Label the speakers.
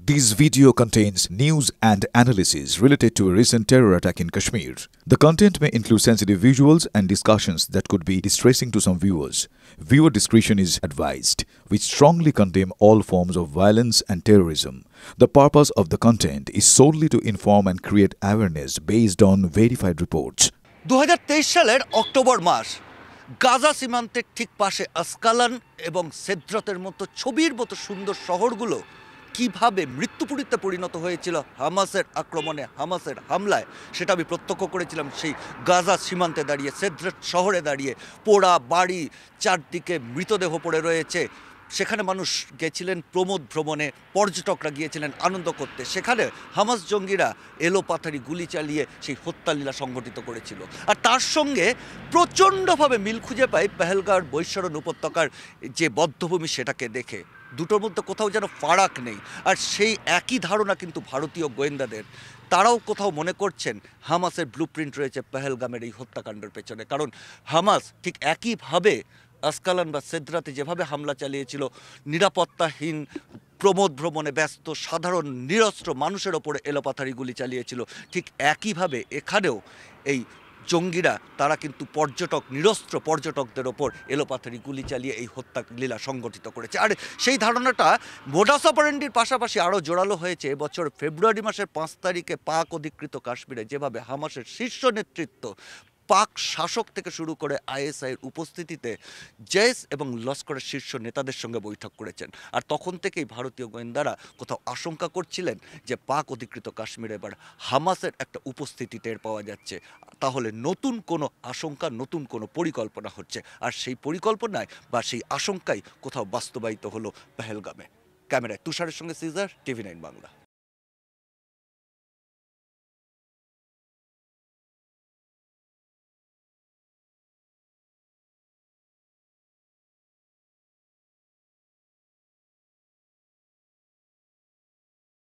Speaker 1: This video contains news and analysis related to a recent terror attack in Kashmir. The content may include sensitive visuals and discussions that could be distressing to some viewers. Viewer discretion is advised. We strongly condemn all forms of violence and terrorism. The purpose of the content is solely to inform and create awareness based on verified reports.
Speaker 2: 2023 সালের October মাস গাজা সীমান্তের ঠিক পাশে আসকালান এবং সেদ্রতের মতো ছবির মতো সুন্দর শহরগুলো কিভাবে মৃত্যুপুরীতে পরিণত হয়েছিল হামাসের আক্রমণে, হামাসের হামলায়, সেটা আমি প্রত্যক্ষ করেছিলাম সেই গাজা সীমান্তে দাঁড়িয়ে, সেদ্রত শহরে দাঁড়িয়ে। পোড়া বাড়ি, চারদিকে মৃতদেহ পড়ে রয়েছে। সেখানে মানুষ গেছিলেন প্রমোদ ভ্রমণে, পর্যটকরা গিয়েছিলেন আনন্দ করতে। সেখানে হামাস জঙ্গিরা এলোপাথারি গুলি চালিয়ে সেই হত্যালীলা সংঘটিত করেছিল। আর তার সঙ্গে প্রচণ্ডভাবে মিল খুঁজে পাই পেহেলগাঁওর বৈশারণ উপত্যকার যে বধ্যভূমি, সেটাকে দেখে দুটোর মধ্যে কোথাও যেন ফারাক নেই। আর সেই একই ধারণা কিন্তু ভারতীয় গোয়েন্দাদের। তারাও কোথাও মনে করছেন হামাসের ব্লুপ্রিন্ট রয়েছে পেহেলগামের এই হত্যাকাণ্ডের পেছনে। কারণ হামাস ঠিক একইভাবে আসকালান বা সেদ্রাতে যেভাবে হামলা চালিয়েছিল, নিরাপত্তাহীন প্রমোদ ভ্রমণে ব্যস্ত সাধারণ নিরস্ত্র মানুষের ওপরে এলোপাথারি গুলি চালিয়েছিল, ঠিক একইভাবে এখানেও এই জঙ্গিরা তারা কিন্তু নিরস্ত্র পর্যটকদের ওপর এলোপাথারি গুলি চালিয়ে এই হত্যা লীলা সংগঠিত করেছে। আর সেই ধারণাটা মোডাস অপারেন্ডির পাশাপাশি আরও জোরালো হয়েছে এবছর ফেব্রুয়ারি মাসের 5 তারিখে পাক অধিকৃত কাশ্মীরে যেভাবে হামাসের শীর্ষ নেতৃত্ব, পাক শাসক থেকে শুরু করে আইএসআইয়ের উপস্থিতিতে জেস এবং লস্করের শীর্ষ নেতাদের সঙ্গে বৈঠক করেছেন। আর তখন থেকেই ভারতীয় গোয়েন্দারা কোথাও আশঙ্কা করছিলেন যে পাক অধিকৃত কাশ্মীরে এবার হামাসের একটা উপস্থিতি টের পাওয়া যাচ্ছে। তাহলে নতুন কোনো আশঙ্কা, নতুন কোনো পরিকল্পনা হচ্ছে। আর সেই পরিকল্পনায় বা সেই আশঙ্কাই কোথাও বাস্তবায়িত হলো পেহেলগামে। ক্যামেরায় তুষারের সঙ্গে সিজার, TV9 বাংলা।